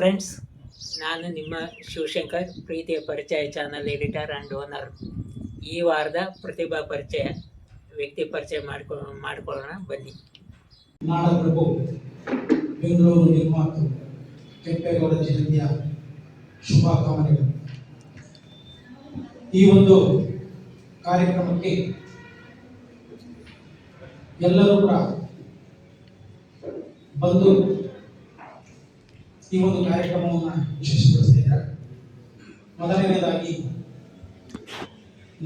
Friends, ನಾನು ನಿಮ್ಮ ಶಿವಶಂಕರ್, ಪ್ರೀತಿಯ ಪರಿಚಯ ಚಾನಲ್ ಎಡಿಟರ್ ಆ್ಯಂಡ್ ಓನರ್. ಈ ವಾರದ ಪ್ರತಿಭಾ ಪರಿಚಯ, ವ್ಯಕ್ತಿ ಪರಿಚಯ ಮಾಡ್ಕೊಳ್ಳೋಣ ಬನ್ನಿ. ನಾಡಪ್ರಭು ಬೆಂಗಳೂರು ನಿರ್ಮಾತೃ ಕೆಂಪೇಗೌಡ ಜಯಂತಿಯ ಶುಭಕಾಮನೆಗಳು. ಈ ಒಂದು ಕಾರ್ಯಕ್ರಮಕ್ಕೆ ಎಲ್ಲರೂ ಕೂಡ ಬಂದು ಈ ಒಂದು ಕಾರ್ಯಕ್ರಮವನ್ನು ಯಶಸ್ವಿಗೊಳಿಸಿದ್ದಾರೆ. ಮೊದಲನೇದಾಗಿ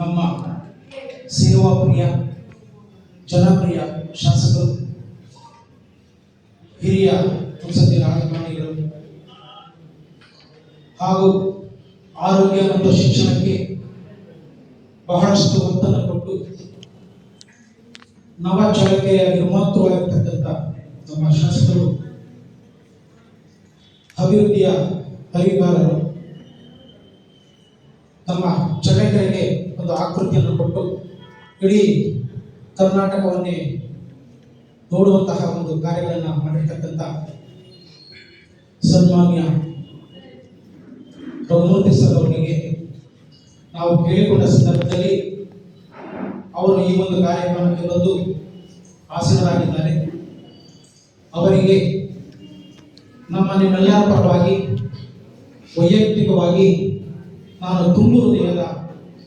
ನಮ್ಮ ಸೇವಾ ಪ್ರಿಯ ಜನಪ್ರಿಯ ಶಾಸಕರು, ಹಿರಿಯ ಸಂಸದೀಯ ರಾಜಕಾರಣಿಗಳು ಹಾಗೂ ಆರೋಗ್ಯ ಮತ್ತು ಶಿಕ್ಷಣಕ್ಕೆ ಬಹಳಷ್ಟು ಒತ್ತನ್ನು ಕೊಟ್ಟು ನವಚಳಕೆಯಾಗಿ ಮಹತ್ವವಾಗಿರ್ತಕ್ಕಂಥ ನಮ್ಮ ಶಾಸಕರು, ಅಭಿವೃದ್ಧಿಯ ಹರಿಗಾರರು, ನಮ್ಮ ಚಳ್ಳಕೆರೆಗೆ ಒಂದು ಆಕೃತಿಯನ್ನು ಕೊಟ್ಟು ಇಡೀ ಕರ್ನಾಟಕವನ್ನೇ ನೋಡುವಂತಹ ಒಂದು ಕಾರ್ಯಗಳನ್ನು ಮಾಡಿರ್ತಕ್ಕಂಥ ಸನ್ಮಾನ್ಯ ರಘುಮೂರ್ತಿ ಸರ್ ಅವರಿಗೆ ನಾವು ಕೇಳಿಕೊಂಡ ಸಂದರ್ಭದಲ್ಲಿ ಅವರು ಈ ಒಂದು ಕಾರ್ಯಕ್ರಮಕ್ಕೆ ಬಂದು ಆಸೀನರಾಗಿದ್ದಾರೆ. ಅವರಿಗೆ ನಮ್ಮ ನಿಮ್ಮೆಲ್ಲರ ಪರವಾಗಿ ವೈಯಕ್ತಿಕವಾಗಿ ನಾನು ತುಂಬು ಹೃದಯದ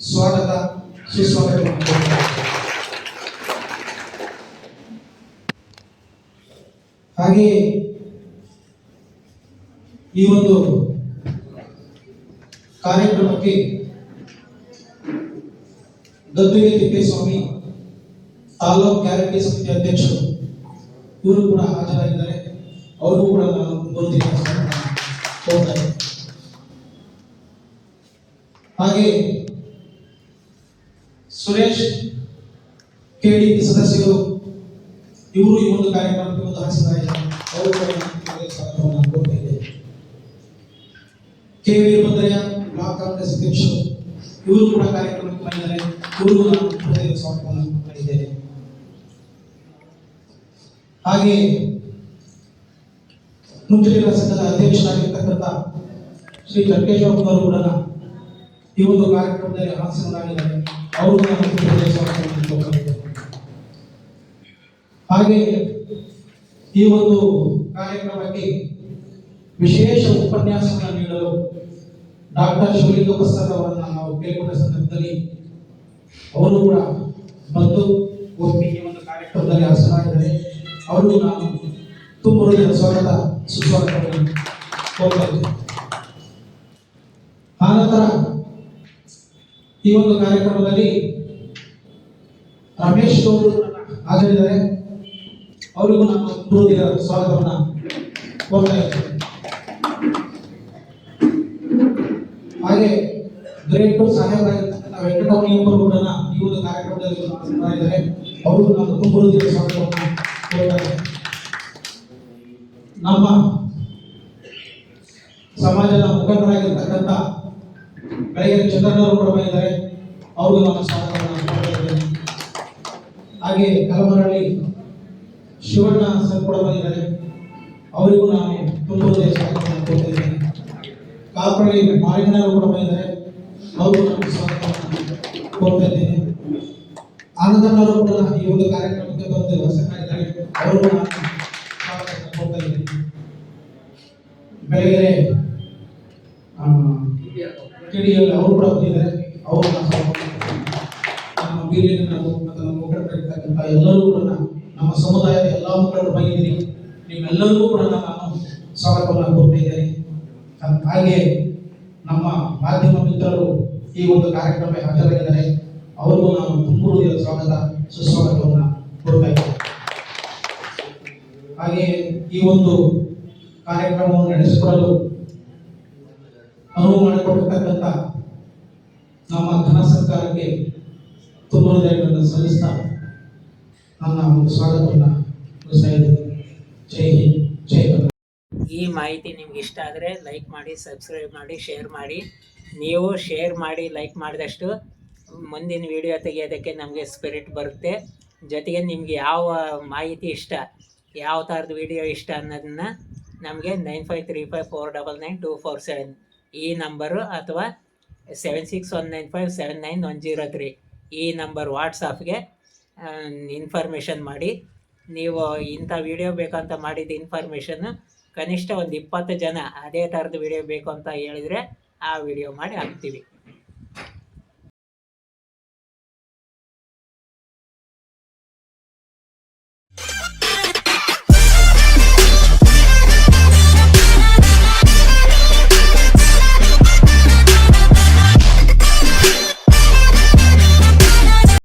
ಸ್ವಾಗತ ಸುಸ್ವಾಗತ ಮಾಡುತ್ತೇನೆ. ಹಾಗೆಯೇ ಈ ಒಂದು ಕಾರ್ಯಕ್ರಮಕ್ಕೆ ಗದ್ದುಗೆ ತಿಪ್ಪೇಸ್ವಾಮಿ ತಾಲೂಕು ಗ್ಯಾರಂಟಿ ಸಮಿತಿ ಅಧ್ಯಕ್ಷರು ಇವರು ಕೂಡ ಹಾಜರಾಗಿದ್ದಾರೆ. ಅವರು ಕೂಡ ನಾನು ಹೋಗ್ತಾರೆ. ಹಾಗೆ ಸುರೇಶ್ ಕೆಡಿಪಿ ಸದಸ್ಯರು ಇವರು ಈ ಒಂದು ಕಾರ್ಯಕ್ರಮಕ್ಕೆ ಒಂದು ಹಾಜರಾಗಿದ್ದಾರೆ. ಅವರು ಕೂಡ ಸ್ವಾಗತವನ್ನು ಕೋರ್ತಾ ಇದ್ದೇವೆ. ಕೆ ವೀರಭದ್ರಯ್ಯ ಬ್ಲಾಕ್ ಕಾಂಗ್ರೆಸ್ ಅಧ್ಯಕ್ಷರು ಇವರು ಕೂಡ ಕಾರ್ಯಕ್ರಮಕ್ಕೆ ಬಂದಿದ್ದಾರೆ. ಇವರು ನಾನು ಹೃದಯದ ಸ್ವಾಗತವನ್ನು ಮಾಡಿದ್ದೇನೆ. ಹಾಗೆ ಮುಂಚೂಣಿಗಳ ಸಂಘದ ಅಧ್ಯಕ್ಷರಾಗಿರ್ತಕ್ಕಂಥ ಶ್ರೀ ಚಟ್ಟೇಶ್ವರ ಕೂಡ ಈ ಒಂದು ಕಾರ್ಯಕ್ರಮದಲ್ಲಿ ಆಸೀನರಾಗಿದ್ದಾರೆ. ಅವರು ಹಾಗೆ ಈ ಒಂದು ಕಾರ್ಯಕ್ರಮಕ್ಕೆ ವಿಶೇಷ ಉಪನ್ಯಾಸಗಳನ್ನು ನೀಡಲು ಡಾಕ್ಟರ್ ಶಿವಲಿಂಗ ಪ್ರಸಾದ್ ಅವರನ್ನು ನಾವು ಕೇಳಿಕೊಂಡ ಸಂದರ್ಭದಲ್ಲಿ ಅವರು ಕೂಡ ಬಂದು ಒಟ್ಟಿಗೆ ಒಂದು ಕಾರ್ಯಕ್ರಮದಲ್ಲಿ ಆಸೀನರಾಗಿದ್ದಾರೆ. ಅವರು ನಾನು ತುಂಬ ಹೃದಯದ ಸ್ವಾಗತ ಸುಸ್ವಾಗತವನ್ನು ಕೋರ್ತಾ ಇದ್ದೇನೆ. ಆನಂತರ ಈ ಒಂದು ಕಾರ್ಯಕ್ರಮದಲ್ಲಿ ರಮೇಶ್ ಅವರು ಹಾಜರಿದ್ದಾರೆ. ಅವರಿಗೂ ನಾನು ಹೃದಯದ ಸ್ವಾಗತವನ್ನು ಕೋರ್ತಾ ಇದ್ದೇನೆ. ಹಾಗೆ ಡೈರೆಕ್ಟರ್ ಸಾಹೇಬರಾಗಿರ್ತಕ್ಕಂಥ ವೆಂಕಟರಮಣಿಯವರು ಕೂಡ ಈ ಒಂದು ಕಾರ್ಯಕ್ರಮದಲ್ಲಿ ಹಾಜರಿದ್ದಾರೆ. ಅವರಿಗೂ ನಾನು ತುಂಬ ಹೃದಯದ ಸ್ವಾಗತವನ್ನು ಕೋರ್ತಾ ಇದ್ದೇನೆ. ನಮ್ಮ ಸಮಾಜದ ಮುಖಂಡರಾಗಿರ್ತಕ್ಕಂಥ ಬೆಳಗ್ಗೆ ಚಂದ್ರನವರು ಕೂಡ ಬಂದಿದ್ದಾರೆ. ಅವ್ರಿಗೂ ನಮ್ಮ ಸ್ವಾಗತವನ್ನು ಕೊಡ್ತಾ. ಹಾಗೆ ಕಲಮರಳ್ಳಿ ಶಿವಣ್ಣ ಸರ್ ಕೂಡ ಬಂದಿದ್ದಾರೆ. ಅವರಿಗೂ ನಾನು ತುಂಬ ಸ್ವಾಗತವನ್ನು ಕೊಡ್ತಾ ಇದ್ದೇನೆ. ಕಾಪಳ್ಳಿ ಮಾರಿಗನವರು ಕೂಡ ಬಂದಿದ್ದಾರೆ. ಅವ್ರಿಗೂ ನಾನು ಸ್ವಾಗತವನ್ನು ಕೊಡ್ತಾ ಇದ್ದೇನೆ. ಆನಂದನವರು ಕೂಡ ಈ ಒಂದು ಕಾರ್ಯಕ್ರಮಕ್ಕೆ ಬಂದು ಹೊಸನಾಗಿದ್ದಾರೆ. ಅವರಿಗೂ ನಾನು ಸ್ವಾಗತವನ್ನು ಕೊಡ್ತಾ ಇದ್ದೇನೆ. ಬೆಳಗೆರೆ ಕಿಡಿಯಲ್ಲಿ ಅವರು ಕೂಡ ಬಂದಿದ್ದಾರೆ. ಅವರು ನಮ್ಮ ಬೀರಿನ ಮತ್ತು ನಮ್ಮ ಮುಖಂಡರಿರ್ತಕ್ಕಂಥ ಎಲ್ಲರೂ ಕೂಡ ನಮ್ಮ ಸಮುದಾಯದ ಎಲ್ಲ ಮುಖಂಡರು ಬಂದಿದ್ದೀರಿ. ನಿಮ್ಮೆಲ್ಲರಿಗೂ ಕೂಡ ನಾನು ಸ್ವಾಗತವನ್ನು ಕೊಡ್ತಾ ಇದ್ದೇನೆ. ಹಾಗೆ ನಮ್ಮ ಮಾಧ್ಯಮ ಮಿತ್ರರು ಈ ಒಂದು ಕಾರ್ಯಕ್ರಮಕ್ಕೆ ಹಾಜರಾಗಿದ್ದಾರೆ. ಅವರಿಗೂ ನಾನು ತುಂಬ ಹೃದಯದ ಸ್ವಾಗತ ಸುಸ್ವಾಗತವನ್ನು ಕೊಡ್ತಾ ಇದ್ದೇನೆ. ಹಾಗೆ ಈ ಒಂದು ಕಾರ್ಯಕ್ರಮವನ್ನು ನಡೆಸಿಕೊಡಲು ಅನುವು ಮಾಡಿಕೊಟ್ಟಿರ್ತಕ್ಕಂಥ ನಮ್ಮ ಘನ ಸರ್ಕಾರಕ್ಕೆ ತುಂಬ ಹೃದಯಗಳನ್ನು ಸಲ್ಲಿಸ್ತಾ ನನ್ನ ಒಂದು ಸ್ವಾಗತವನ್ನು ತಿಳಿಸ್ತಾ ಇದ್ದೇನೆ. ಜೈ ಹಿಂದ್, ಜೈ ಕರ್ನಾಟಕ. ಈ ಮಾಹಿತಿ ನಿಮ್ಗೆ ಇಷ್ಟ ಆದರೆ ಲೈಕ್ ಮಾಡಿ, ಸಬ್ಸ್ಕ್ರೈಬ್ ಮಾಡಿ, ಶೇರ್ ಮಾಡಿ. ನೀವು ಶೇರ್ ಮಾಡಿ, ಲೈಕ್ ಮಾಡಿದಷ್ಟು ಮುಂದಿನ ವಿಡಿಯೋ ತೆಗೆಯೋದಕ್ಕೆ ನಮಗೆ ಸ್ಪಿರಿಟ್ ಬರುತ್ತೆ. ಜೊತೆಗೆ ನಿಮಗೆ ಯಾವ ಮಾಹಿತಿ ಇಷ್ಟ, ಯಾವ ಥರದ ವಿಡಿಯೋ ಇಷ್ಟ ಅನ್ನೋದನ್ನು ನಮಗೆ 9535499247 ಈ ನಂಬರು ಅಥವಾ 7619579103 ಈ ನಂಬರ್ ವಾಟ್ಸಾಪ್ಗೆ ಇನ್ಫಾರ್ಮೇಷನ್ ಮಾಡಿ. ನೀವು ಇಂಥ ವಿಡಿಯೋ ಬೇಕಂತ ಮಾಡಿದ ಇನ್ಫಾರ್ಮೇಷನ್ನು ಕನಿಷ್ಠ ಒಂದು 20 ಜನ ಅದೇ ಥರದ ವಿಡಿಯೋ ಬೇಕು ಅಂತ ಹೇಳಿದರೆ ಆ ವಿಡಿಯೋ ಮಾಡಿ ಹಾಕ್ತೀವಿ.